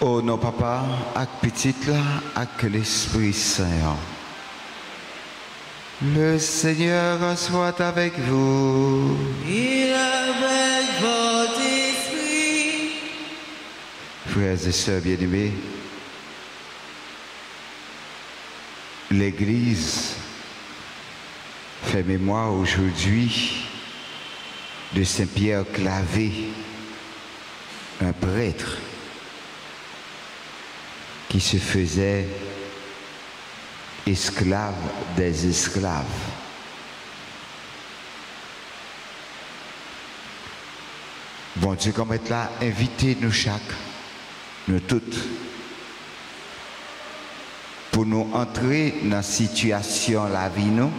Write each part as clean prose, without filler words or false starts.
Oh non, papa, avec petite là, avec l'Esprit Saint. Le Seigneur soit avec vous. Et avec votre esprit. Frères et sœurs bien-aimés, l'Église fait mémoire aujourd'hui de Saint-Pierre Clavé, un prêtre qui se faisait esclave des esclaves. Bon Dieu, comme être là, invitez nous chaque, nous toutes, pour nous entrer dans la situation la vie nous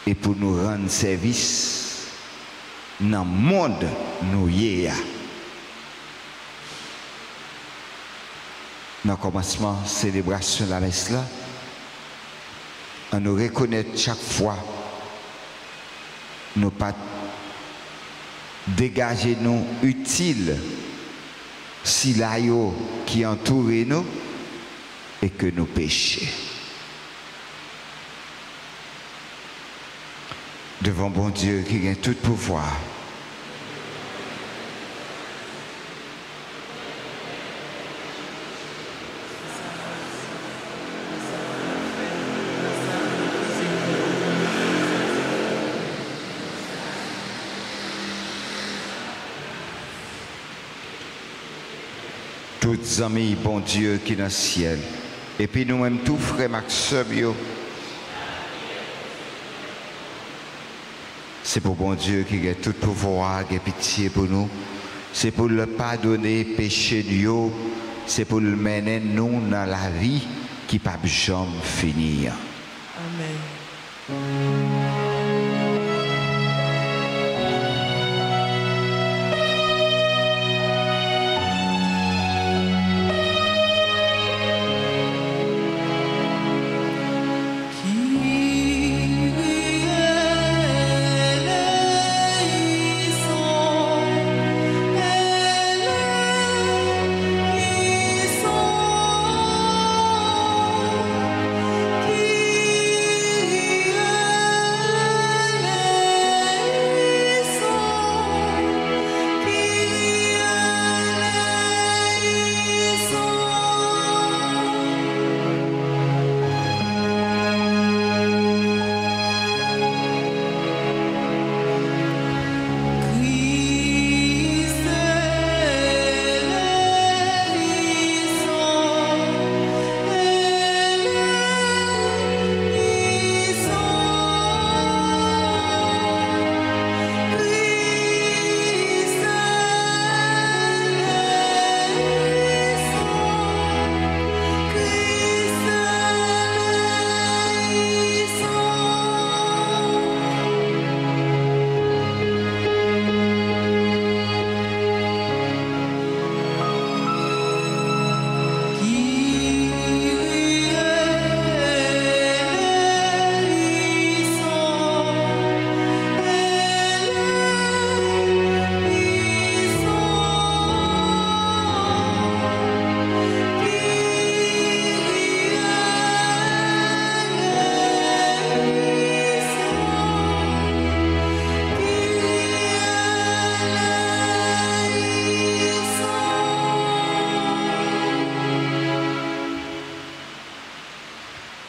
et pour nous rendre service dans le monde nous y est. Dans le commencement, célébration de la messe là, on nous reconnaît chaque fois, nous pas dégager nous utiles si l'aïo qui entoure nous et que nous péchons. Devant bon Dieu qui a tout pouvoir. Toutes amis, bon Dieu qui est dans le ciel, et puis nous-mêmes, tous frères Maxime, c'est pour bon Dieu qui a tout pouvoir, qui a pitié pour nous, c'est pour le pardonner péché nous, c'est pour le mener nous dans la vie qui ne peut jamais finir. Amen.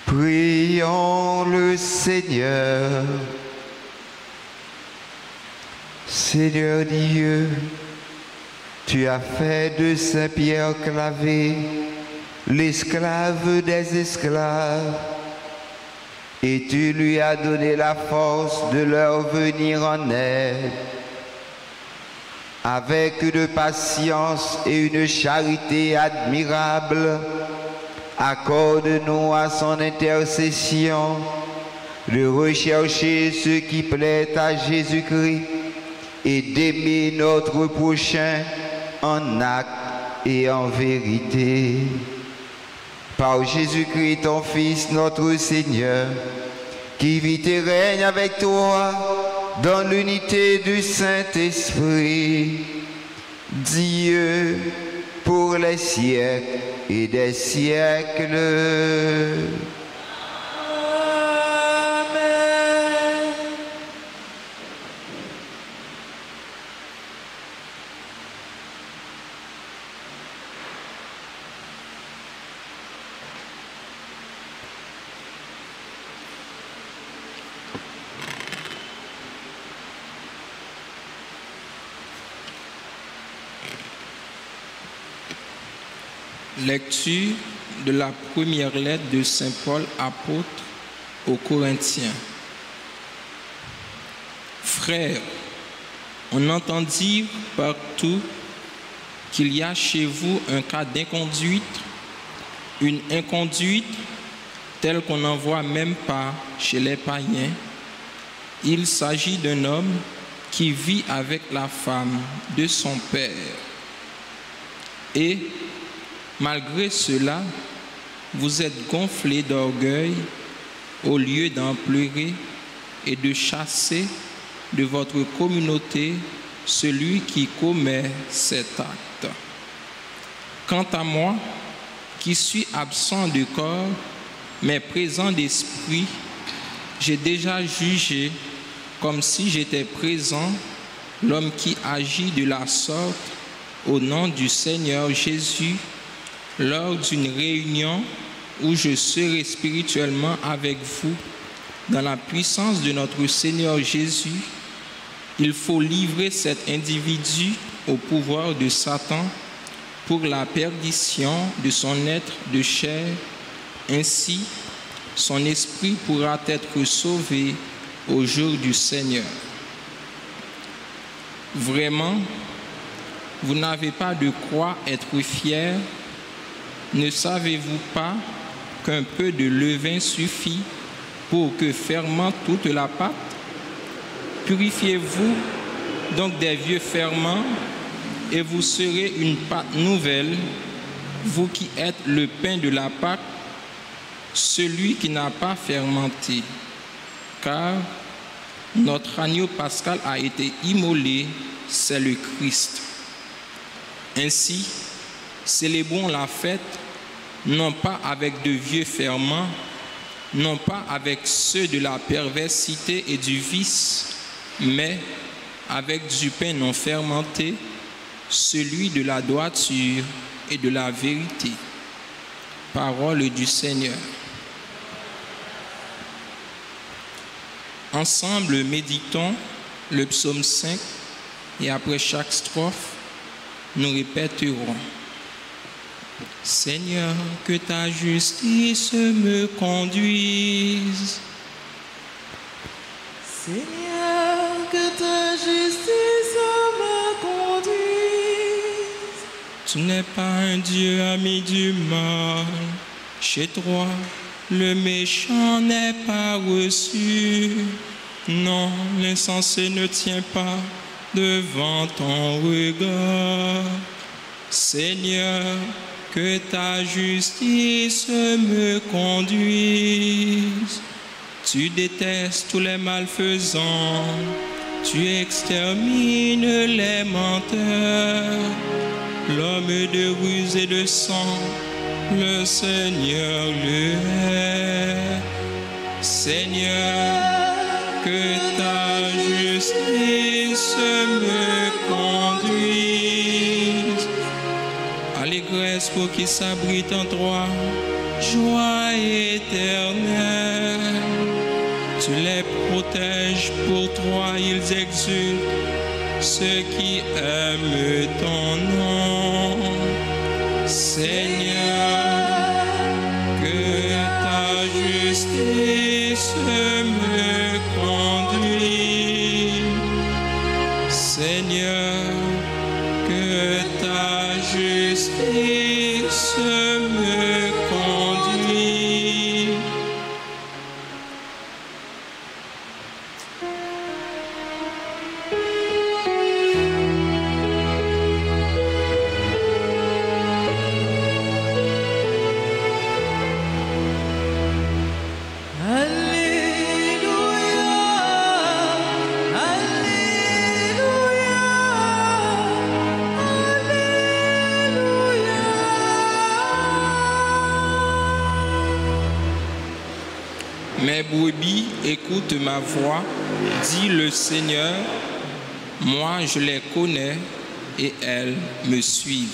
Prions le Seigneur. Seigneur Dieu, tu as fait de Saint-Pierre Clavé l'esclave des esclaves et tu lui as donné la force de leur venir en aide. Avec une patience et une charité admirable, accorde-nous à son intercession de rechercher ce qui plaît à Jésus-Christ et d'aimer notre prochain en acte et en vérité. Par Jésus-Christ, ton Fils, notre Seigneur, qui vit et règne avec toi dans l'unité du Saint-Esprit, Dieu pour les siècles et des siècles. Amen. Lecture de la première lettre de Saint Paul, apôtre aux Corinthiens. Frères, on entend dire partout qu'il y a chez vous un cas d'inconduite, une inconduite telle qu'on n'en voit même pas chez les païens. Il s'agit d'un homme qui vit avec la femme de son père. Et malgré cela, vous êtes gonflés d'orgueil au lieu d'en pleurer et de chasser de votre communauté celui qui commet cet acte. Quant à moi, qui suis absent de corps, mais présent d'esprit, j'ai déjà jugé, comme si j'étais présent, l'homme qui agit de la sorte au nom du Seigneur Jésus, lors d'une réunion où je serai spirituellement avec vous dans la puissance de notre Seigneur Jésus, il faut livrer cet individu au pouvoir de Satan pour la perdition de son être de chair. Ainsi, son esprit pourra être sauvé au jour du Seigneur. Vraiment, vous n'avez pas de quoi être fiers. Ne savez-vous pas qu'un peu de levain suffit pour que fermente toute la pâte? Purifiez-vous donc des vieux ferments et vous serez une pâte nouvelle, vous qui êtes le pain de la Pâque, celui qui n'a pas fermenté. Car notre agneau pascal a été immolé, c'est le Christ. Ainsi, célébrons la fête, non pas avec de vieux ferments, non pas avec ceux de la perversité et du vice, mais avec du pain non fermenté, celui de la droiture et de la vérité. Parole du Seigneur. Ensemble, méditons le psaume 5 et après chaque strophe, nous répéterons. Seigneur, que ta justice me conduise. Seigneur, que ta justice me conduise. Tu n'es pas un Dieu ami du mal. Chez toi, le méchant n'est pas reçu. Non, l'insensé ne tient pas devant ton regard. Seigneur, que ta justice me conduise. Tu détestes tous les malfaisants, tu extermines les menteurs. L'homme de ruse et de sang, le Seigneur le hait. Seigneur, que ta justice me conduise. Allégresse pour qui s'abrite en toi, joie éternelle. Tu les protèges pour toi, ils exultent, ceux qui aiment ton nom. Seigneur, que ta justice me conduise. Seigneur, que ta justice me conduise. Alléluia, Alléluia, Mes brebis écoutent ma voix, dit le Seigneur. Moi, je les connais et elles me suivent.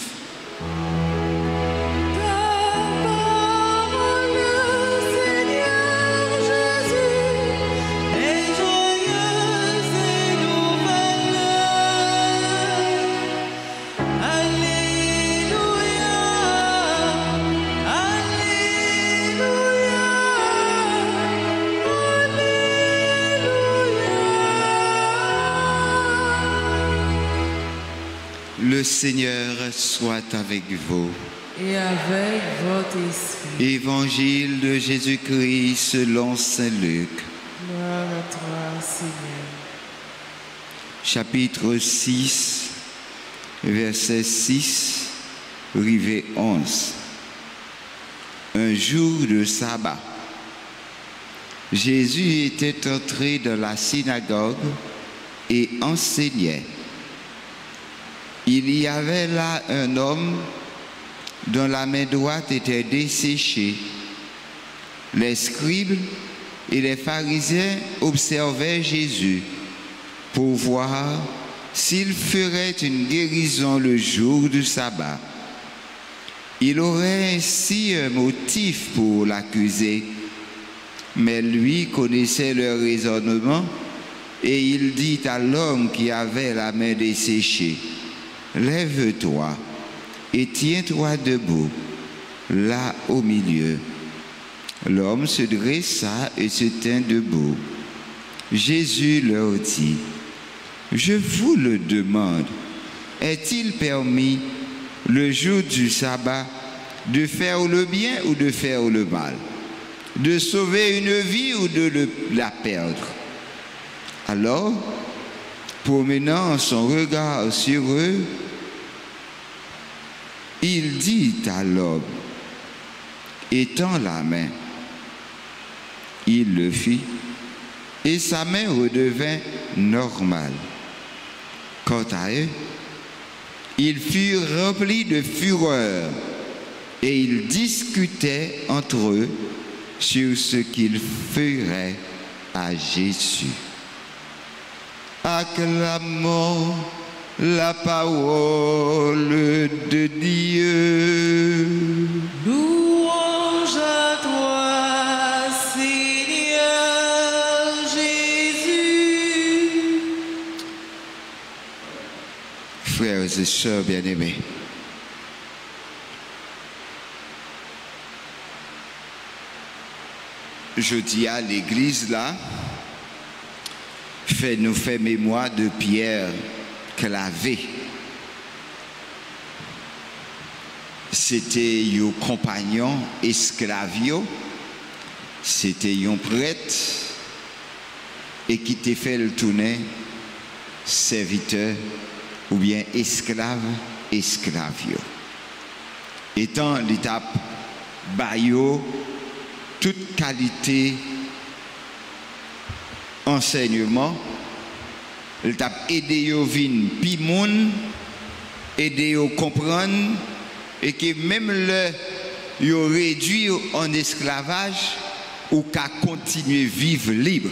Le Seigneur soit avec vous. Et avec votre esprit. Évangile de Jésus-Christ selon Saint Luc. Gloire à toi, Seigneur. Chapitre 6, verset 6, rivet 11. Un jour de sabbat. Jésus était entré dans la synagogue et enseignait. Il y avait là un homme dont la main droite était desséchée. Les scribes et les pharisiens observaient Jésus pour voir s'il ferait une guérison le jour du sabbat. Il aurait ainsi un motif pour l'accuser, mais lui connaissait leur raisonnement et il dit à l'homme qui avait la main desséchée: lève-toi et tiens-toi debout, là au milieu. L'homme se dressa et se tint debout. Jésus leur dit: je vous le demande, est-il permis, le jour du sabbat, de faire le bien ou de faire le mal, de sauver une vie ou de la perdre? Alors, promenant son regard sur eux, il dit à l'homme: étends la main. Il le fit, et sa main redevint normale. Quant à eux, ils furent remplis de fureur, et ils discutaient entre eux sur ce qu'ils feraient à Jésus. Acclamons la parole de Dieu. Louange à toi, Seigneur Jésus. Frères et sœurs bien-aimés, je dis à l'église là, nous fait mémoire de Pierre Clavé. C'était un compagnon esclavio, c'était un prêtre et qui t'a fait le tourner serviteur ou bien esclave esclavio. Étant l'étape bayo toute qualité enseignement, il t'a aidé à vin pi moun, aidé à comprendre et que même le yo réduit en esclavage ou qu'à continuer vivre libre.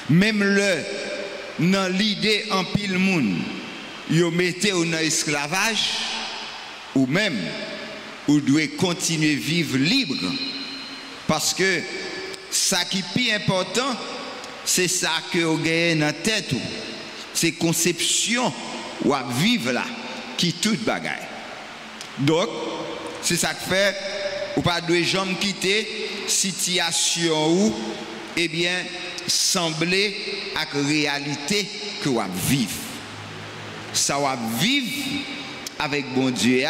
Même le dans l'idée en pile moun, yo mettez en esclavage ou même ou doit continuer vivre libre parce que ça qui est plus important, c'est ça que vous gagnez dans la tête. C'est conception ou à vivre là, qui toute bagaille. Donc, c'est ça que fait, ou pas de gens quitter situation où, eh bien, sembler à la réalité que vous vivez. Ça va vivre avec bon Dieu,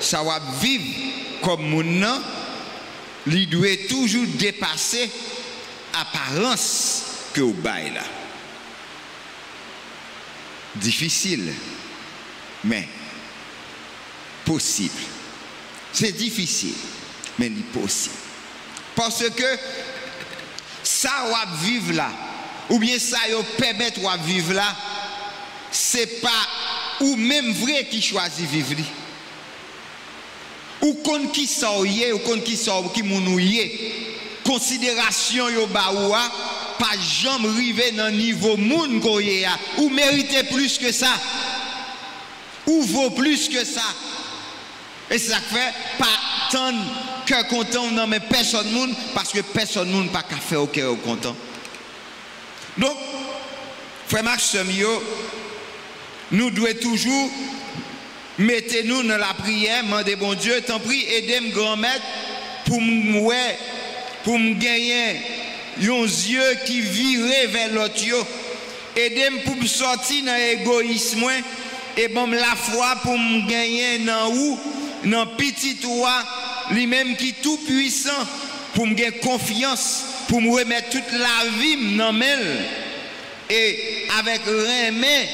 ça va vivre comme mon nom. Il doit toujours dépasser l'apparence que vous avez là. Difficile, mais possible. C'est difficile, mais possible. Parce que ça va vivre là, ou bien ça va permettre de vivre là, ce n'est pas ou même vrai qui choisit vivre. Ou qu'on qui sort ou qu'on qui sort qui mounouye, considération yo ba ou a pas jamais rivé dans niveau moun koye a ou méritez plus que ça ou vaut plus que ça et ça fait pas tant cœur content non mais personne moun parce que personne moun pas qu'à faire au cœur content donc frère Maxime yo nous devons toujours mettez-nous dans la prière mandez bon Dieu t'en prie aidez-moi grand maître pour me gagner un yeux qui virait vers l'autre aidez-moi pour me sortir dans l'égoïsme et bon la foi pour me gagner dans où dans petit roi lui-même qui tout puissant pour me gagner confiance pour me remettre toute la vie dans mêle et avec remè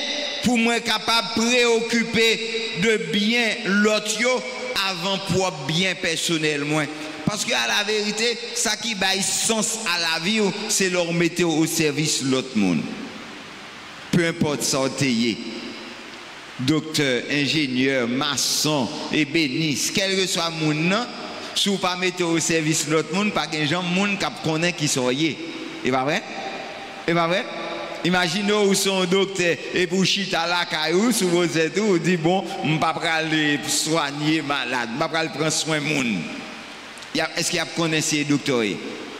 pour moi capable préoccuper de bien l'autre avant pour bien personnel moi parce que à la vérité ça qui baille sens à la vie c'est leur mettre au service l'autre monde peu importe ça t'es docteur ingénieur maçon ébéniste quel que soit monde si vous pas mettre au service l'autre monde pas que gens monde qui connaît qui sont yé et pas vrai et pas vrai. Imaginez où son docteur et pour chita la caillou sous vos études ou dit bon on pas aller soigner malade pas prendre soin monde est-ce qu'il y a connaissé docteur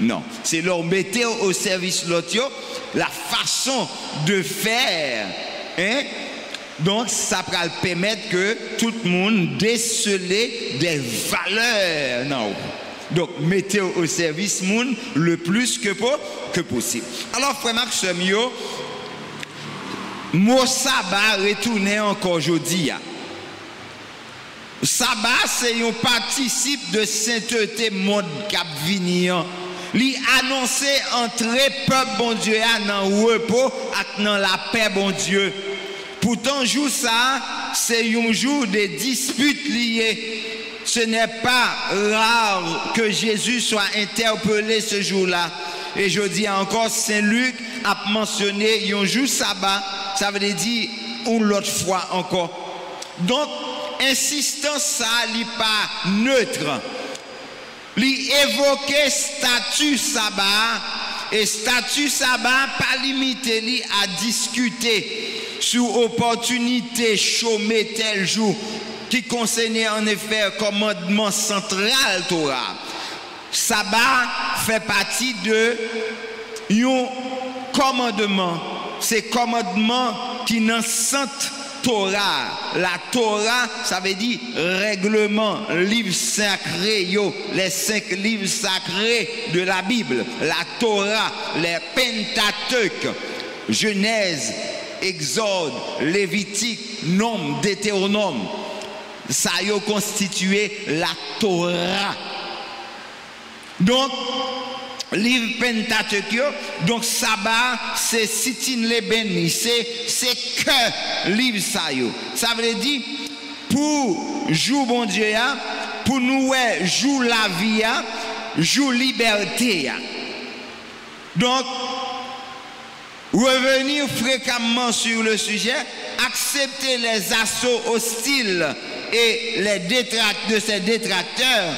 non c'est leur mettre au service l'autre la façon de faire hein donc ça va permettre que tout le monde déceler des valeurs non donc mettez au service monde le plus que possible. Alors frère Maxime yo mot sabbat retourner encore aujourd'hui. Sabbat c'est un participe de sainteté monde cap venir. Li annoncer entrer peuple bon Dieu dans repos et dans la paix bon Dieu. Pourtant jour ça c'est un jour de disputes liées. Ce n'est pas rare que Jésus soit interpellé ce jour-là. Et je dis encore, Saint Luc a mentionné un jour sabbat, ça veut dire une autre fois encore. Donc, insistance ça n'est pas neutre. Li évoquer statut sabbat, et statut sabbat pas limité li à discuter sur opportunité chômer tel jour. Qui concernait en effet le commandement central Torah. Sabbat fait partie de un commandement. C'est commandement qui dans Sainte Torah. La Torah, ça veut dire règlement, livre sacré, les 5 livres sacrés de la Bible. La Torah, les Pentateuque, Genèse, Exode, Lévitique, Nombre, Deutéronome. Ça a constitué la Torah. Donc, livre Pentateuque, donc sabbat, c'est sitin les bénis, c'est que livre ça yo. Ça veut dire, pour jour bon Dieu, pour nous jour la vie, jour liberté. Donc, revenir fréquemment sur le sujet, accepter les assauts hostiles et les de ces détracteurs,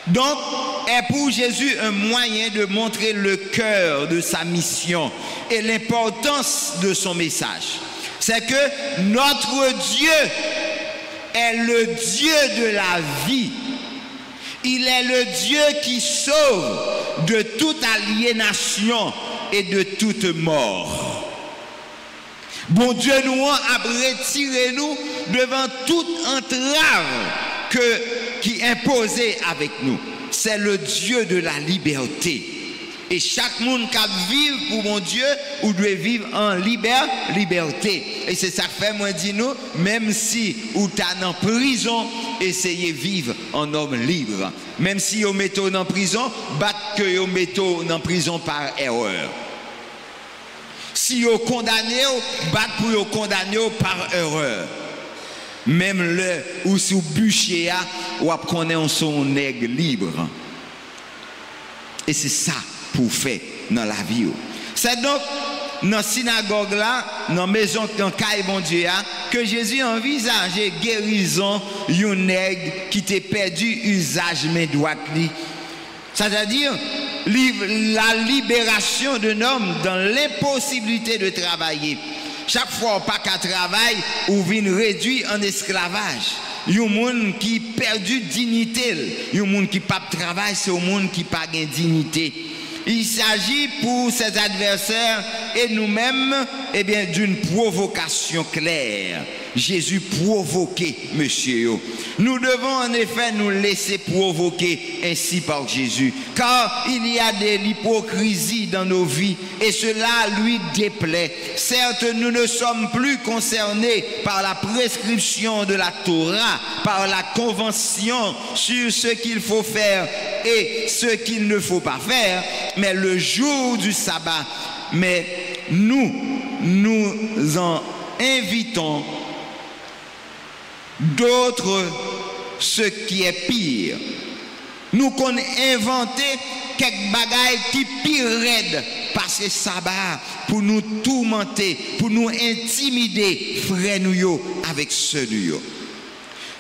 donc est pour Jésus un moyen de montrer le cœur de sa mission et l'importance de son message. C'est que notre Dieu est le Dieu de la vie. Il est le Dieu qui sauve de toute aliénation et de toute mort. Bon Dieu nous a retiré nous devant toute entrave qui imposait avec nous. C'est le Dieu de la liberté. Et chaque monde qui vit pour mon Dieu, ou doit vivre en liberté. Et c'est ça que fait, moi, dis nous, même si ou t'as en prison, essayez de vivre en homme libre. Même si vous mettez en prison, battre que vous mettez en prison par erreur. Si vous condamnez, battre pour vous condamner par erreur. Même le ou sous bûcher, ou connaître son nègre libre. Et c'est ça pour faire dans la vie. C'est donc dans la synagogue là, dans la maison dans caille bon Dieu, que Jésus envisageait guérison d'un nègre qui t'a perdu usage main droite. C'est-à-dire, la libération d'un homme dans l'impossibilité de travailler. Chaque fois pas qu'à travail ou vient réduit en esclavage. Il y a un monde qui perdu dignité. Il y a un monde qui pas de travail, c'est un monde qui pas de dignité. Il s'agit pour ses adversaires et nous-mêmes d'une provocation claire. Jésus provoquait monsieur. Nous devons en effet nous laisser provoquer ainsi par Jésus. Car il y a de l'hypocrisie dans nos vies et cela lui déplaît. Certes, nous ne sommes plus concernés par la prescription de la Torah, par la convention sur ce qu'il faut faire et ce qu'il ne faut pas faire, mais le jour du sabbat. Mais nous en invitons d'autres, ce qui est pire. Nous qu'on inventé quelques bagailles qui pire raide passer sabbat pour nous tourmenter, pour nous intimider, frère nous avec ceux nous.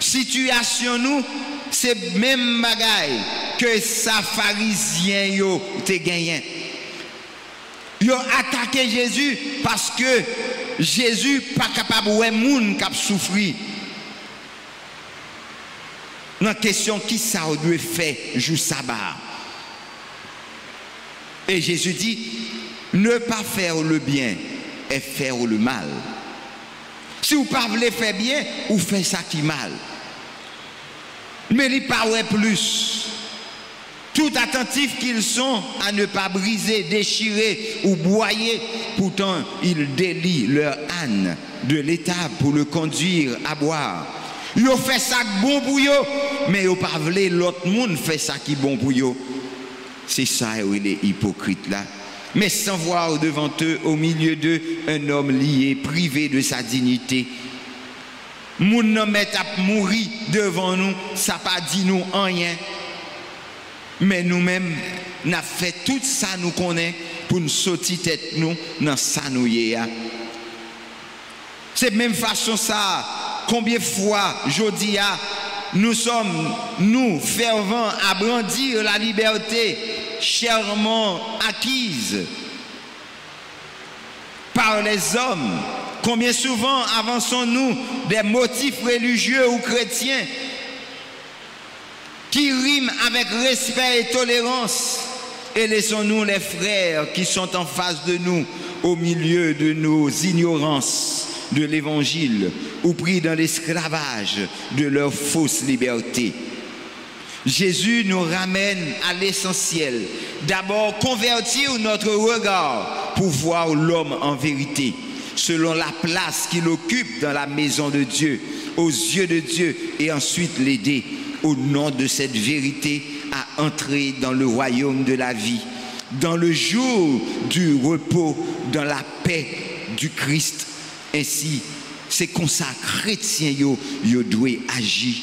Situation nous, c'est même bagaille que sa pharisien yo te gagné. Yo attaqué Jésus parce que Jésus pas capable ouais moun qui souffrir. Dans la question qui ça doit faire jour sabbat. Et Jésus dit ne pas faire le bien et faire le mal. Si vous ne voulez pas faire bien, vous faites ça qui mal. Mais il paraît plus. Tout attentifs qu'ils sont à ne pas briser, déchirer ou broyer, pourtant ils délient leur âne de l'étable pour le conduire à boire. Ils ont fait ça bon pour eux, mais ils n'ont pas voulu l'autre monde fait ça qui bon pour eux. C'est ça, il est hypocrite là. Mais sans voir devant eux, au milieu d'eux, un homme lié, privé de sa dignité. Moun nan met à mourir devant nous, ça pas dit nous rien. Mais nous-mêmes, nous avons fait tout ça nous connaît pour nous sauter tête nous dans ça nous y a. C'est de même façon ça. Combien de fois, je dis, nous sommes, nous, fervents à brandir la liberté chèrement acquise par les hommes. Combien souvent avançons-nous des motifs religieux ou chrétiens qui riment avec respect et tolérance et laissons-nous les frères qui sont en face de nous au milieu de nos ignorances de l'évangile ou pris dans l'esclavage de leur fausse liberté. Jésus nous ramène à l'essentiel. D'abord, convertir notre regard pour voir l'homme en vérité, selon la place qu'il occupe dans la maison de Dieu, aux yeux de Dieu, et ensuite l'aider, au nom de cette vérité, à entrer dans le royaume de la vie, dans le jour du repos, dans la paix du Christ. Ainsi, c'est comme ça, chrétien, yo doit agir.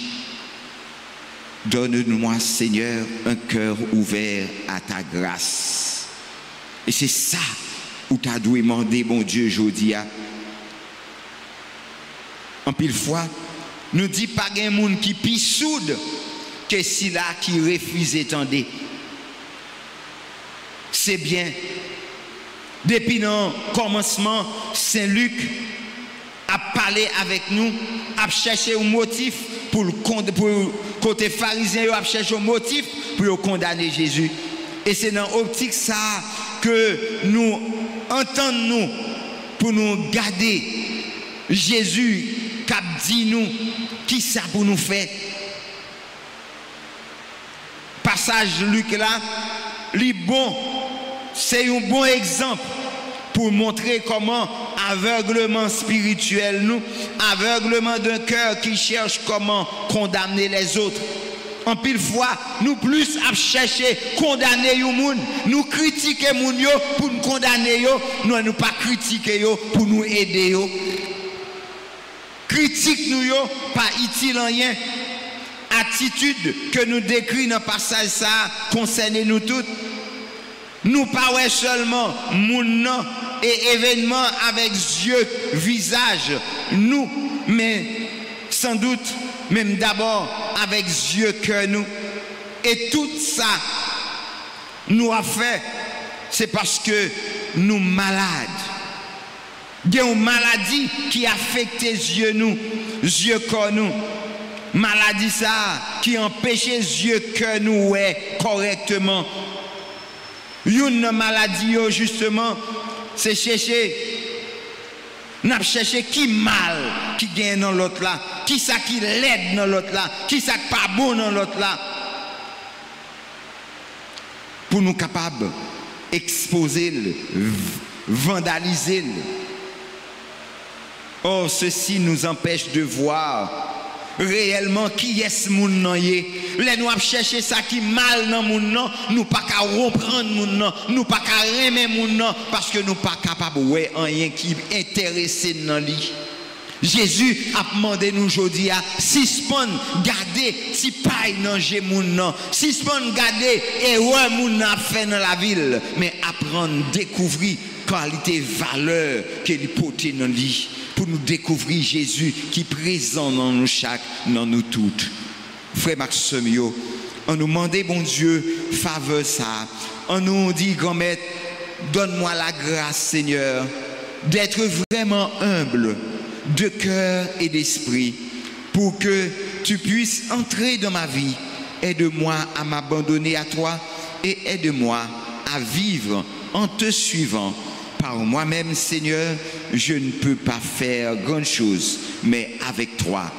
Donne-moi, Seigneur, un cœur ouvert à ta grâce. Et c'est ça où tu as dû demander, bon Dieu, aujourd'hui. En pile fois, nous dit pas qu'il y a un monde qui pis soude que si là qui refuse d'étendre. C'est bien. Depuis le commencement, Saint Luc a parlé avec nous, a cherché un motif pour le côté pharisien, a cherché un motif pour condamner Jésus. Et c'est dans l'optique ça que nous entendons pour nous garder Jésus qui a dit nous qui ça pour nous faire. Passage Luc là, bon, c'est un bon exemple pour montrer comment aveuglement spirituel nous, aveuglement d'un cœur qui cherche comment condamner les autres. En pile fois, nous plus à chercher condamner les gens, nous critiquer les gens pour nous condamner, nous ne pas critiquer pour nous aider. Critique nous pas utile en rien. Attitude que nous décrit dans le passage ça concerne nous toutes. Nous parlons seulement moun et événements avec yeux, visage, nous, mais sans doute, même d'abord avec yeux, cœur, nous. Et tout ça, nous a fait, c'est parce que nous malades. Il y a une maladie qui affecte les yeux nous, yeux corps nous. Maladie ça qui empêche les yeux que nous ouais correctement. Une maladie justement, c'est chercher. N'a cherché qui mal qui gagne dans l'autre là, qui ça qui l'aide dans l'autre là, qui ça qui pas bon dans l'autre là. Pour nous capables exposer, vandaliser. Or, ceci nous empêche de voir réellement qui est ce monde nan yé. Les nous chercher ça qui mal dans monde nan, nous pas qu'à reprendre monde nan, nous pas qu'à aimer monde nan parce que nous pas capable ouais rien qui intéressé dans lui. Jésus a demandé nous aujourd'hui à suspendre garder si paille dans monde nan, suspendre garder erreur monde nan fait dans la ville, mais apprendre découvrir qualité valeur qu'il porte dans lui. Pour nous découvrir Jésus qui est présent dans nous chaque, dans nous toutes. Frère Maxime, on nous demande, bon Dieu, faveur ça. On nous dit, grand-mère, donne-moi la grâce, Seigneur, d'être vraiment humble de cœur et d'esprit pour que tu puisses entrer dans ma vie. Aide-moi à m'abandonner à toi et aide-moi à vivre en te suivant. Par moi-même, Seigneur, je ne peux pas faire grand chose, mais avec toi,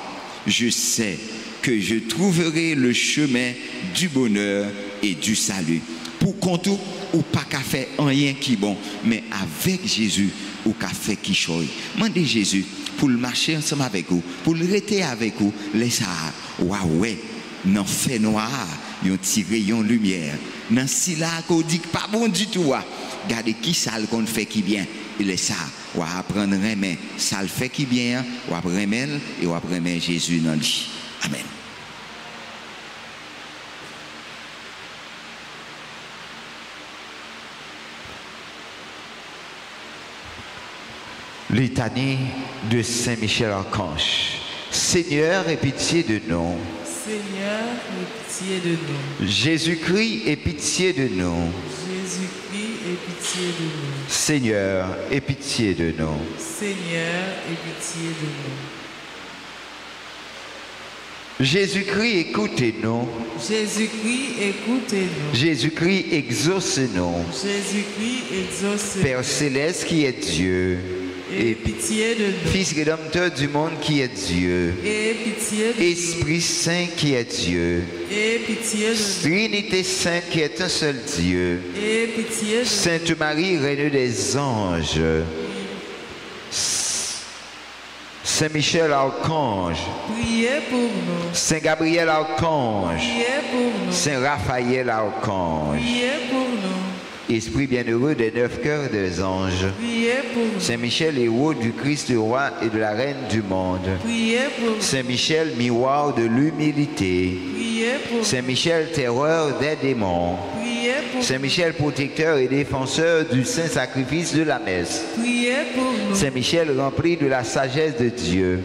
je sais que je trouverai le chemin du bonheur et du salut. Pour compte ou pas qu'à faire rien qui bon, mais avec Jésus ou qu'à faire qui choisit. Mandez Jésus pour le marcher ensemble avec vous, pour le rester avec vous, laissez ouais, non fait noir, yon tiré yon lumière. Dans si là qu'on dit pas bon du tout. Regardez qui ça qu'on fait qui bien. Il est ça. On va apprendre aimer. Ça le fait qui bien. On va apprendre et on va apprendre Jésus dans lui. Amen. Litanie de Saint Michel Archange. Seigneur, aie pitié de nous. Seigneur, aie pitié de nous. Jésus-Christ, aie pitié de nous. Jésus-Christ, aie pitié de nous. Seigneur, aie pitié de nous. Seigneur, aie pitié de nous. Jésus-Christ, écoutez-nous. Jésus-Christ, écoutez-nous. Jésus-Christ, exauce-nous. Jésus-Christ, exauce-nous. Père céleste qui est Dieu. Aie pitié de nous. Fils rédempteur du monde qui est Dieu. Aie pitié de nous. Esprit Saint qui est Dieu. Aie pitié de nous. Trinité Sainte qui est un seul Dieu. Aie pitié de nous. Sainte Marie, reine des anges. Saint Michel Archange. Priez pour nous. Saint Gabriel Archange. Priez pour nous. Saint Raphaël Archange. Priez pour nous. Esprit bienheureux des 9 cœurs des anges. Priez pour nous. Saint Michel, héros du Christ roi et de la reine du monde. Priez pour nous. Saint Michel, miroir de l'humilité. Priez pour nous. Saint Michel, terreur des démons. Priez pour nous. Saint Michel, protecteur et défenseur du saint sacrifice de la messe. Priez pour nous. Saint Michel, rempli de la sagesse de Dieu.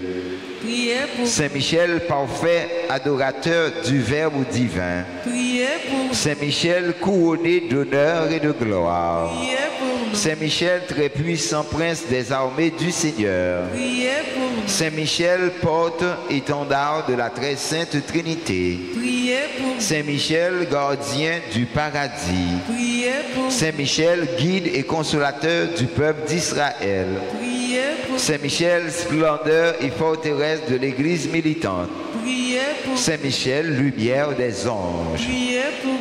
Priez pour nous. Saint Michel, parfait adorateur du Verbe divin. Priez pour nous. Saint Michel, couronné d'honneur et de gloire. Priez pour nous. Saint Michel, très puissant prince des armées du Seigneur. Priez pour nous. Saint Michel, porte étendard de la très sainte Trinité. Priez pour nous. Saint Michel, gardien du paradis. Priez pour nous. Saint Michel, guide et consolateur du peuple d'Israël. Priez pour nous. Saint Michel, splendeur et forteresse de l'Église militante. Priez pour nous. Saint Michel, lumière des anges. Priez pour nous.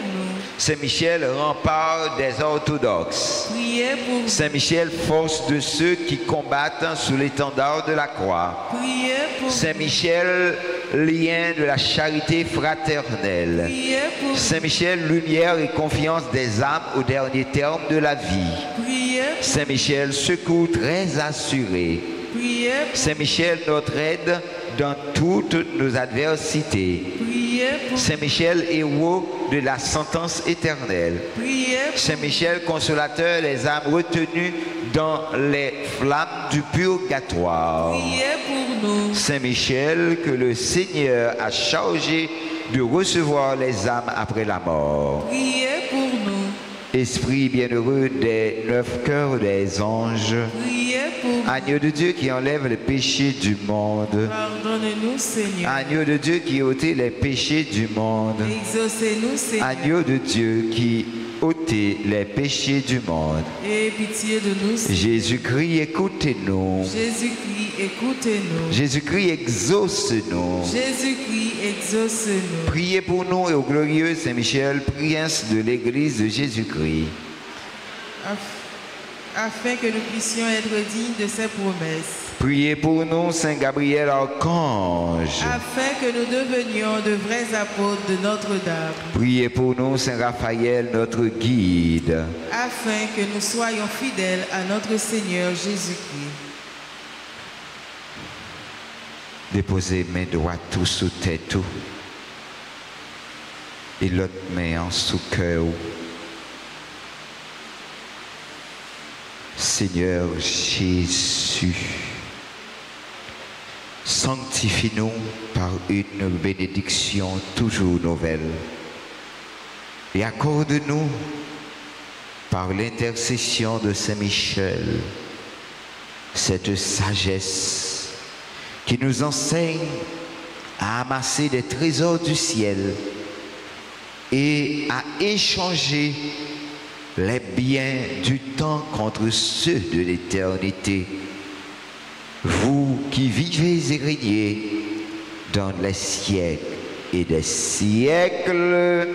Saint Michel, rempart des orthodoxes. Priez pour nous. Saint Michel, force de ceux qui combattent sous l'étendard de la croix. Priez pour nous. Saint Michel, lien de la charité fraternelle. Priez pour nous. Saint Michel, lumière et confiance des âmes au dernier terme de la vie. Priez pour nous. Saint Michel, secours très assuré. Priez pour nous. Saint Michel, notre aide dans toutes nos adversités. Priez pour nous. Saint Michel, héros de la sentence éternelle. Priez pour Saint Michel, consolateur des âmes retenues dans les flammes du purgatoire. nous. Priez pour nous. Saint Michel, que le Seigneur a chargé de recevoir les âmes après la mort. Priez pour nous. Esprit bienheureux des 9 cœurs des anges, Priez pour nous. agneau de Dieu qui enlève les péchés du monde, Pardonne-nous, Seigneur. agneau de Dieu qui ôtait les péchés du monde, Exaucez-nous, Seigneur. agneau de Dieu qui ôtait les péchés du monde. Aie pitié de nous, Seigneur. Jésus-Christ, écoutez-nous. Jésus-Christ, écoutez-nous. Jésus-Christ, exauce-nous. Jésus-Christ, exauce-nous. Priez pour nous et au glorieux Saint-Michel, prince de l'Église de Jésus-Christ. Afin que nous puissions être dignes de ses promesses. Priez pour nous, Saint Gabriel Archange. Afin que nous devenions de vrais apôtres de Notre-Dame. Priez pour nous, Saint Raphaël, notre guide. Afin que nous soyons fidèles à notre Seigneur Jésus-Christ. Déposez main droite tout sous tête tout. Et l'autre main en sous cœur. Seigneur Jésus, sanctifie-nous par une bénédiction toujours nouvelle et accorde-nous par l'intercession de Saint Michel cette sagesse qui nous enseigne à amasser des trésors du ciel et à échanger les biens du temps contre ceux de l'éternité. Vous qui vivez et régnez dans les siècles et des siècles.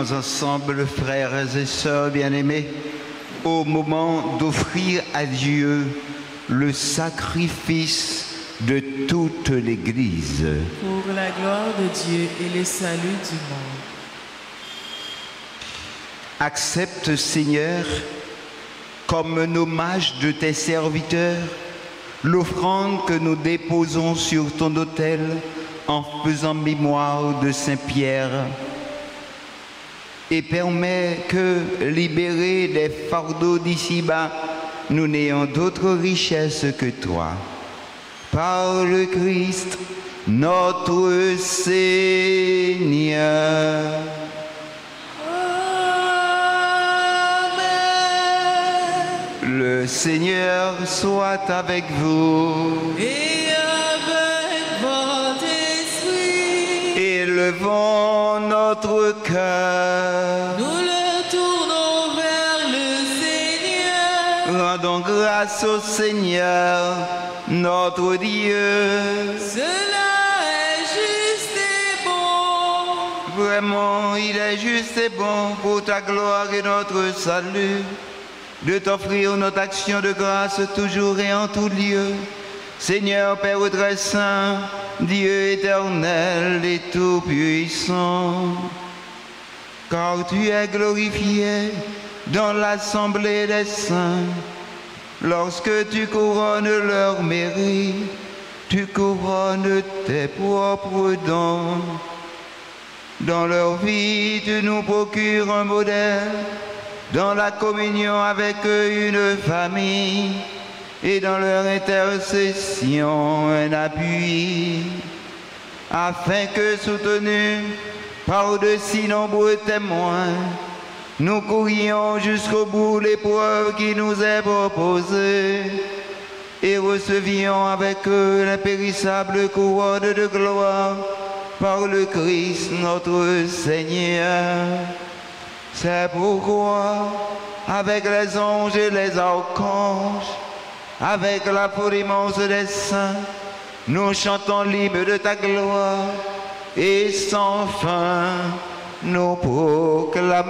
Prions ensemble, frères et sœurs bien-aimés, au moment d'offrir à Dieu le sacrifice de toute l'Église. Pour la gloire de Dieu et le salut du monde. Accepte, Seigneur, comme un hommage de tes serviteurs, l'offrande que nous déposons sur ton autel en faisant mémoire de Saint Pierre, et permets que, libérés des fardeaux d'ici-bas, nous n'ayons d'autre richesse que toi. Par le Christ, notre Seigneur. Le Seigneur soit avec vous. Et avec votre esprit. Élevons notre cœur. Nous le tournons vers le Seigneur. Rendons grâce au Seigneur, notre Dieu. Cela est juste et bon. Vraiment, il est juste et bon pour ta gloire et notre salut, de t'offrir notre action de grâce toujours et en tout lieu. Seigneur Père très saint, Dieu éternel et tout-puissant, car tu es glorifié dans l'assemblée des saints, lorsque tu couronnes leur mérite, tu couronnes tes propres dons. Dans leur vie, tu nous procures un modèle, dans la communion avec eux une famille, et dans leur intercession un appui, afin que, soutenus par de si nombreux témoins, nous courions jusqu'au bout l'épreuve qui nous est proposée, et recevions avec eux l'impérissable couronne de gloire par le Christ notre Seigneur. C'est pourquoi, avec les anges et les archanges, avec la foule immense des saints, nous chantons l'hymne de ta gloire, et sans fin nous proclamons.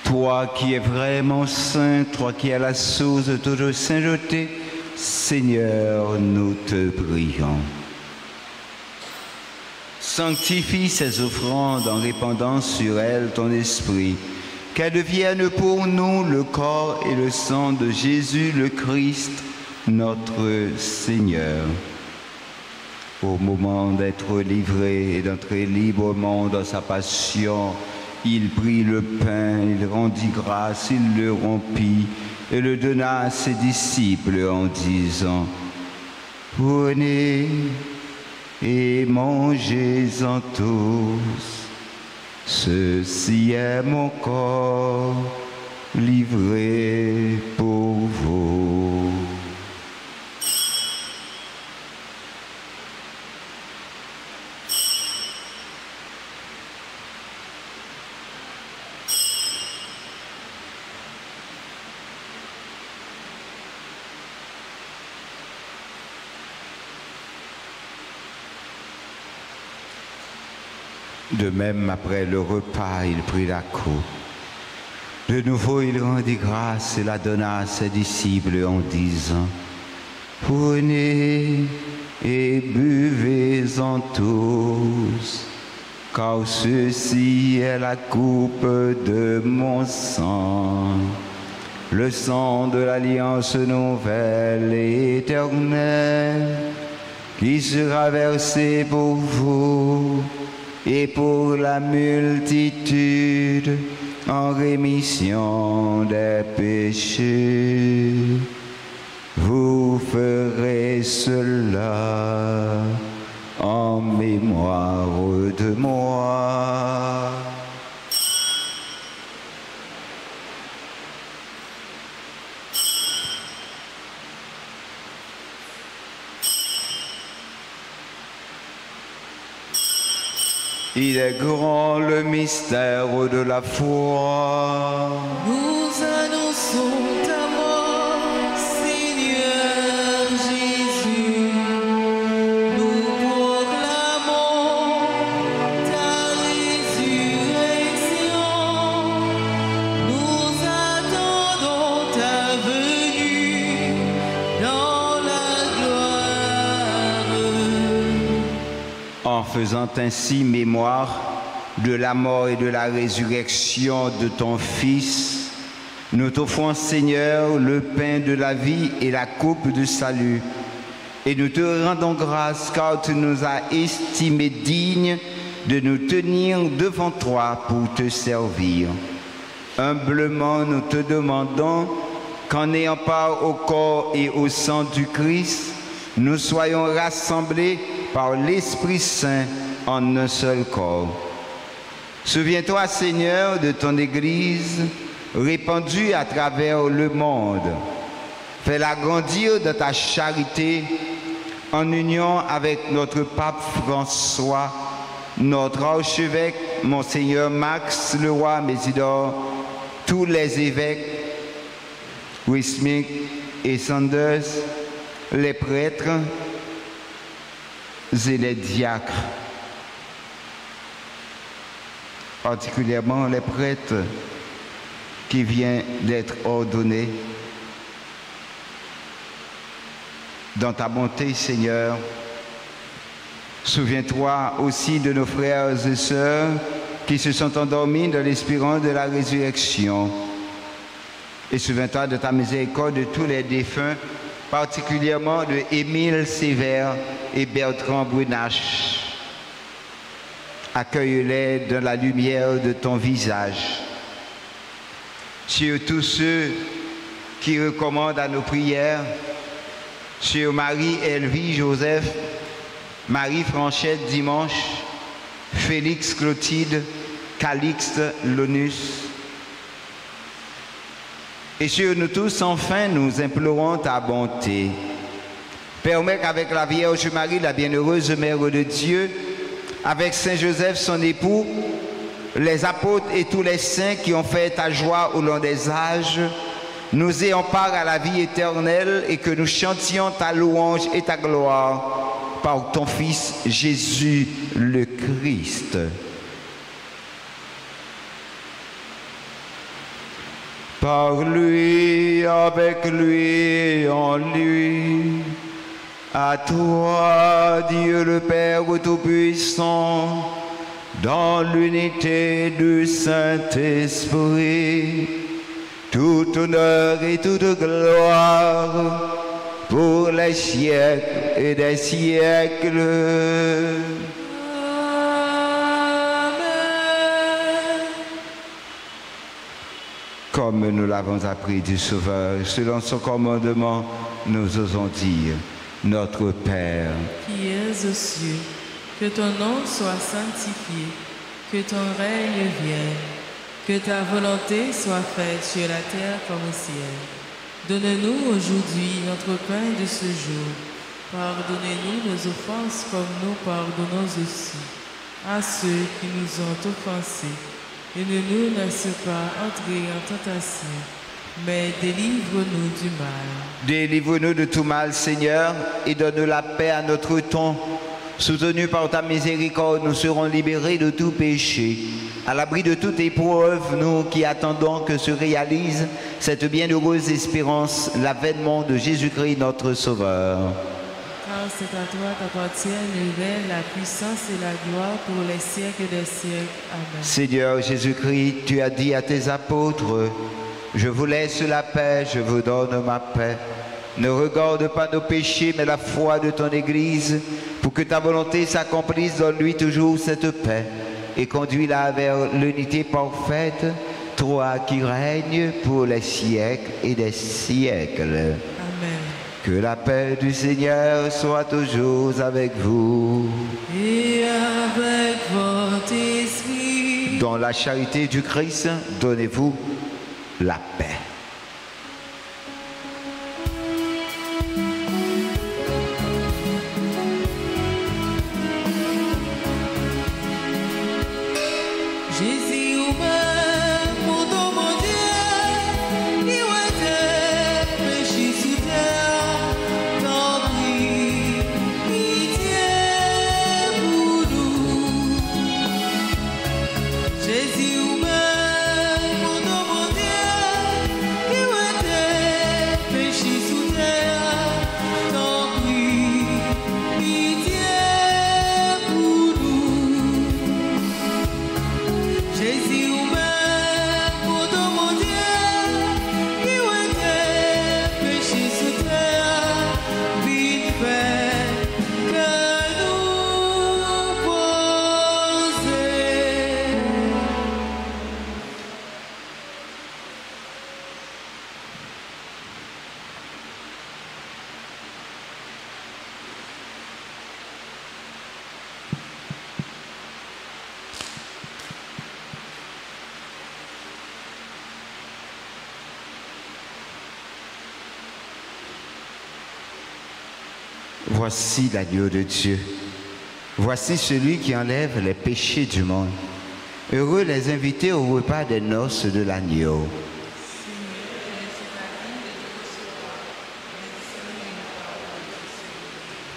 Toi qui es vraiment saint, toi qui es la source de toute sainteté, Seigneur, nous te prions. Sanctifie ces offrandes en répandant sur elles ton esprit, qu'elles deviennent pour nous le corps et le sang de Jésus le Christ, notre Seigneur. Au moment d'être livré et d'entrer librement dans sa passion, il prit le pain, il rendit grâce, il le rompit et le donna à ses disciples en disant: Prenez et mangez-en tous. Ceci est mon corps livré pour vous. De même, après le repas, il prit la coupe. De nouveau, il rendit grâce et la donna à ses disciples en disant, « Prenez et buvez-en tous, car ceci est la coupe de mon sang, le sang de l'alliance nouvelle et éternelle, qui sera versé pour vous et pour la multitude en rémission des péchés. Vous ferez cela en mémoire de moi. » Il est grand le mystère de la foi. Nous annonçons ta mort, Seigneur Jésus. Nous proclamons ta résurrection. Nous attendons ta venue dans la gloire. En faisant ainsi mémoire de la mort et de la résurrection de ton Fils, nous t'offrons, Seigneur, le pain de la vie et la coupe de salut. Et nous te rendons grâce car tu nous as estimés dignes de nous tenir devant toi pour te servir. Humblement, nous te demandons qu'en ayant part au corps et au sang du Christ, nous soyons rassemblés par l'Esprit Saint en un seul corps. Souviens-toi, Seigneur, de ton Église répandue à travers le monde. Fais-la grandir de ta charité en union avec notre pape François, notre archevêque, Monseigneur Max Leroy Mésidor, tous les évêques, Wismik et Sanders, les prêtres et les diacres, particulièrement les prêtres qui viennent d'être ordonnés. Dans ta bonté, Seigneur, souviens-toi aussi de nos frères et sœurs qui se sont endormis dans l'espérance de la résurrection. Et souviens-toi de ta miséricorde de tous les défunts, particulièrement de Émile Sévère et Bertrand Brunache. Accueille-les dans la lumière de ton visage. Sur tous ceux qui recommandent à nos prières, sur Marie Elvie Joseph, Marie Franchette Dimanche, Félix Clotilde, Calixte Lonus. Et sur nous tous, enfin, nous implorons ta bonté. Permets qu'avec la Vierge Marie, la bienheureuse Mère de Dieu, avec Saint Joseph, son époux, les apôtres et tous les saints qui ont fait ta joie au long des âges, nous ayons part à la vie éternelle et que nous chantions ta louange et ta gloire par ton Fils Jésus le Christ. Par lui, avec lui, en lui, à toi, Dieu le Père Tout-Puissant, dans l'unité du Saint-Esprit, tout honneur et toute gloire pour les siècles et des siècles. Comme nous l'avons appris du Sauveur, selon son commandement, nous osons dire, notre Père, qui es aux cieux, que ton nom soit sanctifié, que ton règne vienne, que ta volonté soit faite sur la terre comme au ciel. Donne-nous aujourd'hui notre pain de ce jour. Pardonnez-nous nos offenses comme nous pardonnons aussi à ceux qui nous ont offensés. Et ne nous laisse pas entrer en tentation, mais délivre-nous du mal. Délivre-nous de tout mal, Seigneur, et donne la paix à notre temps, Soutenus par ta miséricorde, nous serons libérés de tout péché. À l'abri de toute épreuve, nous qui attendons que se réalise cette bienheureuse espérance, l'avènement de Jésus-Christ, notre Sauveur. Car c'est à toi qu'appartiennent le règne, la puissance et la gloire pour les siècles des siècles. Amen. Seigneur Jésus-Christ, tu as dit à tes apôtres, « Je vous laisse la paix, je vous donne ma paix. Ne regarde pas nos péchés, mais la foi de ton Église. Pour que ta volonté s'accomplisse, donne-lui toujours cette paix et conduis-la vers l'unité parfaite, toi qui règnes pour les siècles et des siècles. » Amen. Que la paix du Seigneur soit toujours avec vous. Et avec votre esprit. Dans la charité du Christ, donnez-vous la paix. Jésus ouvert pour ton mon Dieu, il était péché sous terre, tant pis, pitié pour nous. Jésus ouvert pour ton mon Dieu, il était péché sous terre, tant pis, pitié pour nous. Jésus ouvert pour ton mon Dieu, qui était péché sous terre, vite fait que nous poser. Voici l'agneau de Dieu. Voici celui qui enlève les péchés du monde. Heureux les invités au repas des noces de l'agneau.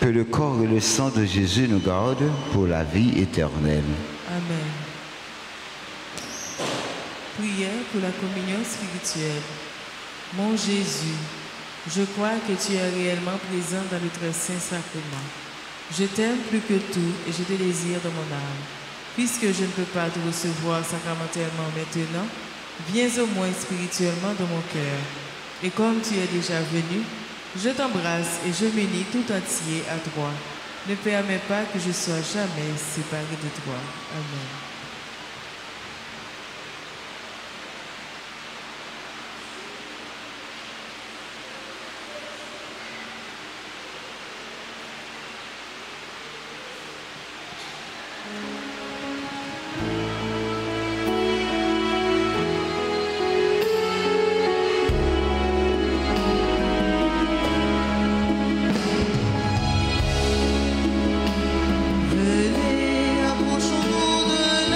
Que le corps et le sang de Jésus nous gardent pour la vie éternelle. Amen. Prière pour la communion spirituelle. Mon Jésus, je crois que tu es réellement présent dans le très saint sacrement. Je t'aime plus que tout et je te désire dans mon âme. Puisque je ne peux pas te recevoir sacramentellement maintenant, viens au moins spirituellement dans mon cœur. Et comme tu es déjà venu, je t'embrasse et je m'unis tout entier à toi. Ne permets pas que je sois jamais séparé de toi. Amen. Venez, approchons-nous de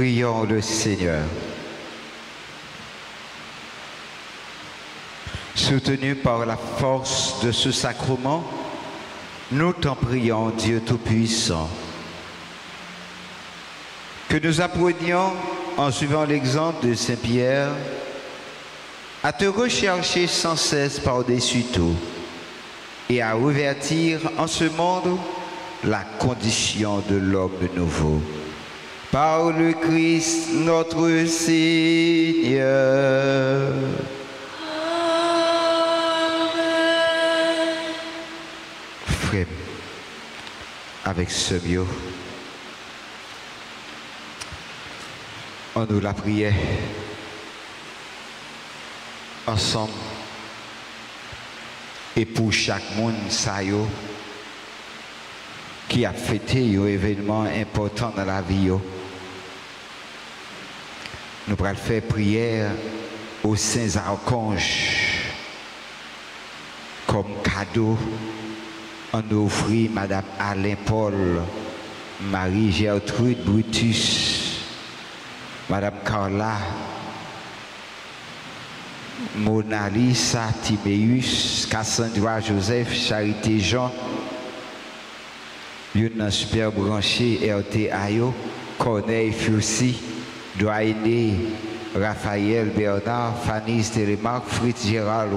Prions le Seigneur. Soutenus par la force de ce sacrement, nous t'en prions, Dieu Tout-Puissant, que nous apprenions, en suivant l'exemple de Saint Pierre, à te rechercher sans cesse par-dessus tout et à revertir en ce monde la condition de l'homme nouveau. Par le Christ notre Seigneur. Amen. Frère, avec ce mieux, on nous la priait ensemble et pour chaque monde, ça y est, qui a fêté un événement important dans la vie. Nous allons faire prière aux saints archanges comme cadeau. On nous offrit Madame Alain Paul, Marie Gertrude Brutus, Madame Carla, Mona Lisa Timéus, Cassandra Joseph, Charité Jean, Lieutenant Super Branché RT Ayo, Corneille Fussi, Doyenné Raphaël Bernard, Fanny Télémarque, Fritz Gérald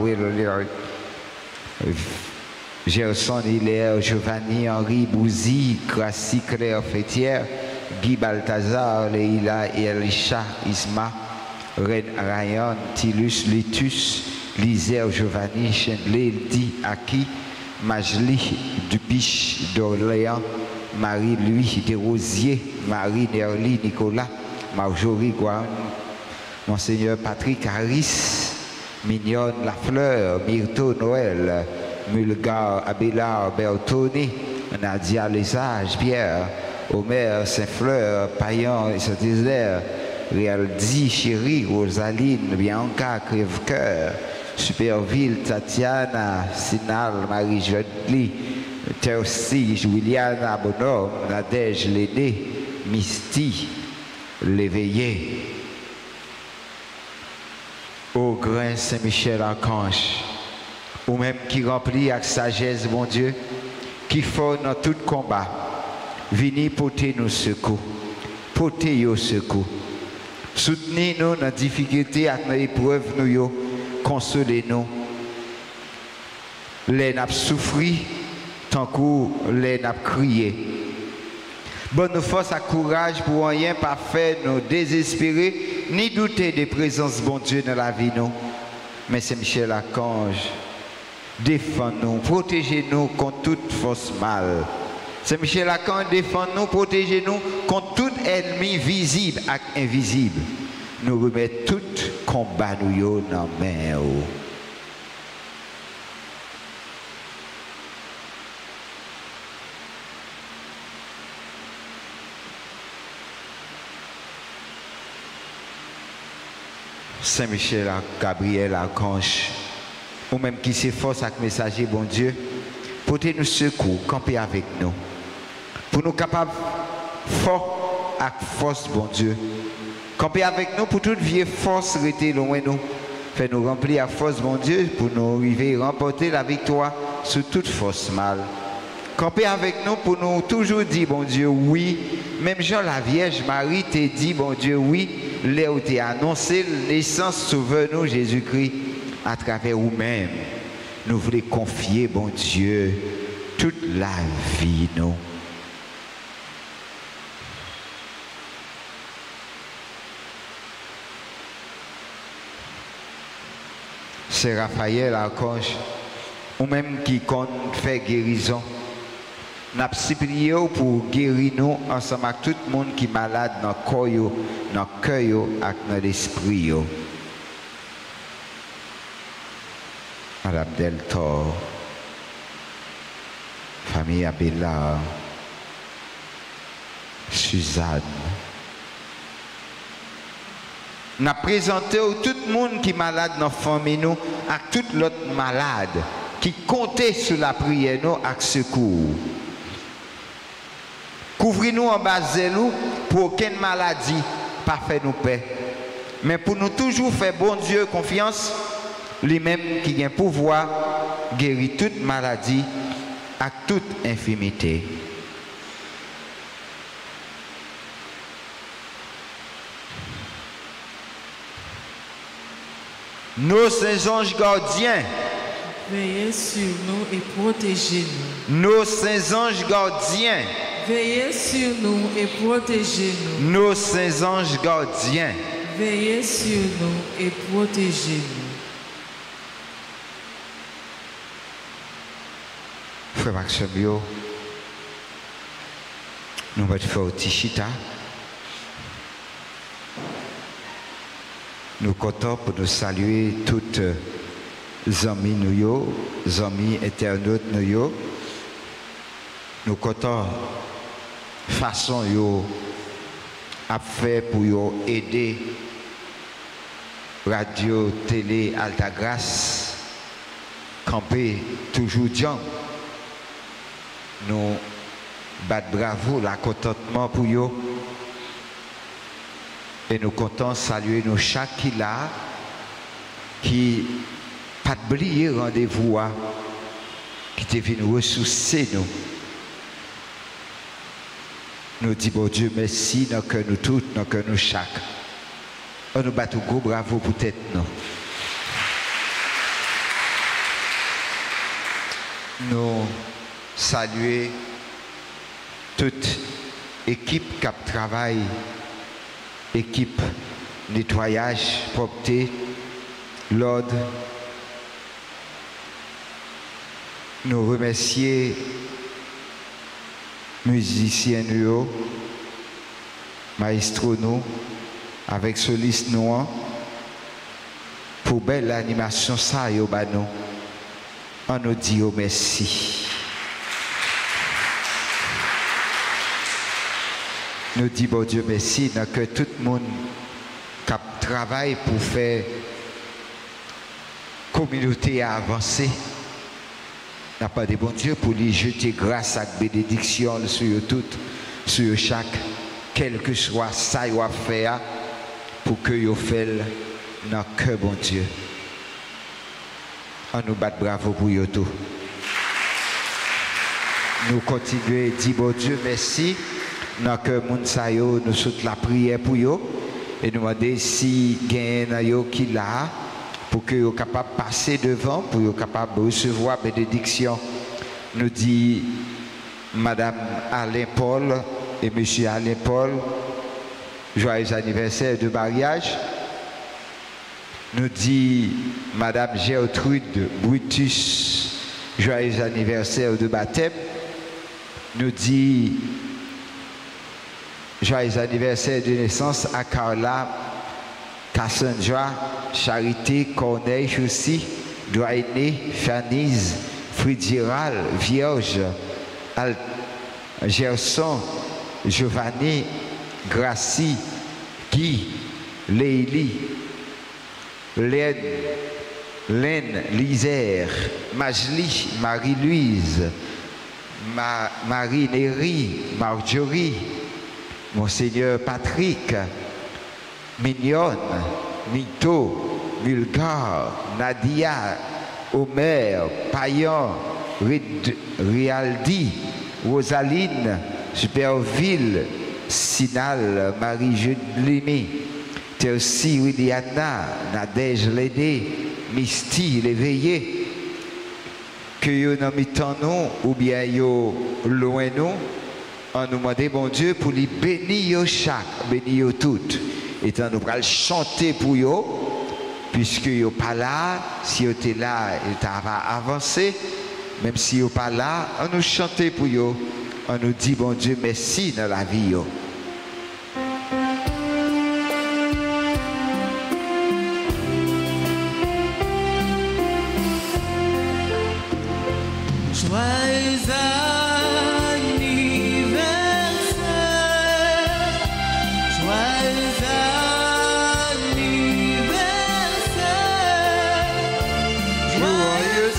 Gerson Hilaire, Giovanni Henri Bouzy, Grassi Claire Fêtière, Guy Balthazar, Leïla et Elisha Isma, Reine Ryan, Tilus Litus, Lisère Giovanni, Chendlé, Di Aki, Majli Dubiche d'Orléans, Marie-Louis Desrosiers, Marie Nerly Nicolas, Marjorie Guan, Monseigneur Patrick Harris, Mignonne Lafleur, Myrto Noël, Mulgar Abélard Bertoni, Nadia Lesage, Pierre, Omer Saint-Fleur, Payan et Saint-Désert, Réaldi, Chéri, Rosaline, Bianca, Crève-Cœur, Superville, Tatiana, Sinal, Marie Jodli, Tercy, Juliana Bonhomme, Nadège Léné, Misty, L'éveillé. Ô grand Saint-Michel Archange, ou même qui remplit avec sagesse, mon Dieu, qui fort dans tout combat, venez porter nos secours, porter nos secours. Soutenez-nous dans la difficulté, dans l'épreuve, nous, consolez-nous. Les n'a souffri, tant que les n'a crié. Bonne force et courage pour rien pas faire nous désespérer, ni douter des présences bon Dieu dans la vie nous. Mais c'est Michel Archange, défends-nous, protégez-nous contre toute force mal. C'est Michel Archange, défends-nous, protégez-nous contre tout ennemi visible et invisible. Nous remettons tout combat nous dans la main. Saint-Michel, Gabriel, Archange, ou même qui s'efforce avec messager, bon Dieu, portez nous secours, campez avec nous. Pour nous capables, fort avec force, bon Dieu. Campez avec nous pour toute vieille force rester loin de nous. Faites nous remplir à force, bon Dieu, pour nous arriver à remporter la victoire sur toute force mal. Campez avec nous pour nous toujours dire, bon Dieu, oui. Même Jean la Vierge Marie t'a dit, bon Dieu, oui. Là où t'es annoncé naissance sauveur-nous Jésus-Christ à travers vous-même. Nous voulons confier, bon Dieu, toute la vie, nous. C'est Raphaël, Archange, ou même qui compte faire guérison. Nous avons supplié pour guérir nous ensemble avec tout le monde qui est malade dans le corps, dans le cœur et dans l'esprit. Madame Deltor, famille Abella, Suzanne. Nous avons présenté tout le monde qui est malade dans la famille, nous, à tout l'autre malade qui comptait sur la prière, nous, avec secours. Couvrez-nous en bas de nous pour aucune maladie, pas faire nous paix. Mais pour nous toujours faire bon Dieu confiance, lui-même qui a pouvoir guérir toute maladie et toute infirmité. Nos saints anges gardiens, veillez sur nous et protégez-nous. Nos saints anges gardiens, veillez sur nous et protégez-nous. Nos saints anges gardiens, veillez sur nous et protégez-nous. Frère Maxime, nous allons faire un petit chita. Nous sommes contents pour nous saluer toutes les amis, les amis internautes. Nous sommes contents de la façon dont a fait pour aider Radio, Télé, Altagrace, camper toujours Jean. Nous battons bravo, la contentement pour eux. Et nous comptons saluer nos chaque qui là, qui pas oublié rendez-vous, qui est venu ressourcer nous. Nous disons, bon Dieu, merci, dans que nous tous, dans que nous chaque. On nous bat gros bravo pour tête nous. Nous saluer toute équipe qui travaille. Équipe nettoyage, propreté, l'ordre. Nous remercions musiciens nous, maestro nous, avec soliste nous, pour belle animation ça et au nous. On nous dit merci. Nous disons, bon Dieu, merci, que tout le monde qui travaille pour faire la communauté avancer. N'a pas de bon Dieu pour lui jeter grâce à bénédiction sur toutes, sur chaque, quel que soit ça qu'il a fait, pour que vous fassiez dans le cœur, bon Dieu. On nous bat bravo pour vous tout. Nous continuons à dire, bon Dieu, merci. Dans que Mounsayo nous souhaite la prière pour eux et nous demander si gagne qui là pour que soient capables de passer devant, pour qu'ils soient capables de recevoir bénédiction. Nous dit Madame Alain Paul et Monsieur Alain Paul, joyeux anniversaire de mariage. Nous dit Madame Gertrude Brutus, joyeux anniversaire de baptême. Nous dit joyeux anniversaire de naissance à Carla, Cassandra, Charité, Corneille, Joussi, Doyenné, Fanise, Fridiral, Vierge, Gerson, Giovanni, Gracie, Guy, Léili, Laine Lisère, Majli, Marie-Louise, Marie Néry, Marjorie, Monseigneur Patrick, Mignonne, Mito, Mulgar, Nadia, Omer, Payan, Rialdi, Rosaline, Superville, Sinal, Marie-Julie, Tercy, Williana, Nadège Lédé, Misty, l'éveillé, que yo n'en mitant nous ou bien yo loin nous, on nous demande bon Dieu pour lui bénir chaque, bénir toutes. Et nous allons chanter pour eux, puisque yo pas là, si yo était là, il va avancer, même si yo pas là, on nous chanter pour eux, on nous dit bon Dieu merci dans la vie yo. Joyeux anniversaire, joyeux anniversaire, Joyeux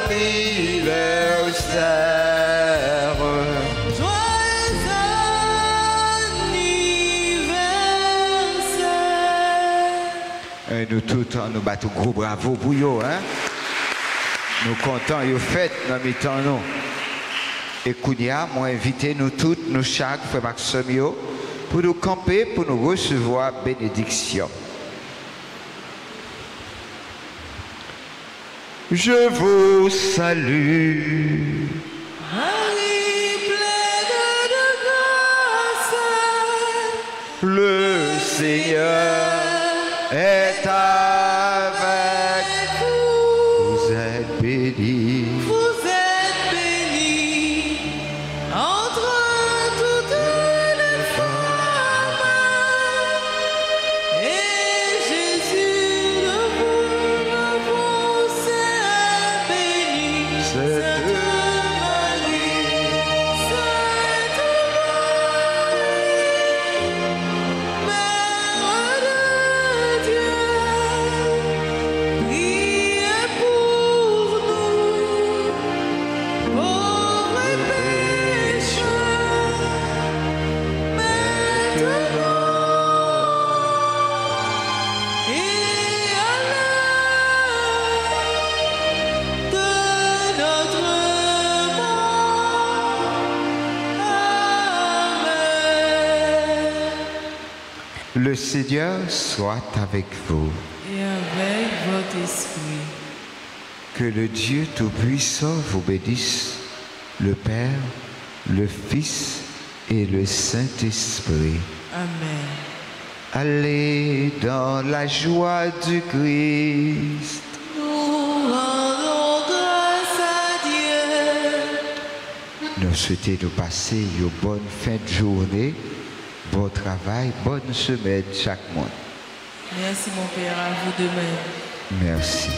anniversaire, joyeux anniversaire. Et nous tous, nous battons gros bravo pour eux, hein? Nous comptons, vous faites dans le temps nous. Et Kounia, moi invité nous toutes, nous chaque, frère Maxime, pour nous camper, pour nous recevoir bénédiction. Je vous salue. Marie pleine de grâce, Le Seigneur est avec vous. Vous êtes bénie. vous êtes bénie entre toutes les femmes, et Jésus de vous est béni. Sainte Marie, Mère de Dieu, priez pour nous, pauvres pécheurs, maintenant et à l'heure de notre mort. Amen. Le Seigneur soit avec vous. Et avec votre esprit, Que le Dieu Tout-Puissant vous bénisse, le Père, le Fils et le Saint-Esprit. Amen. Allez dans la joie du Christ. Nous rendons grâce à Dieu. Nous souhaitons nous passer une bonne fin de journée, bon travail, bonne semaine chaque mois. Merci mon Père, à vous de même. Merci.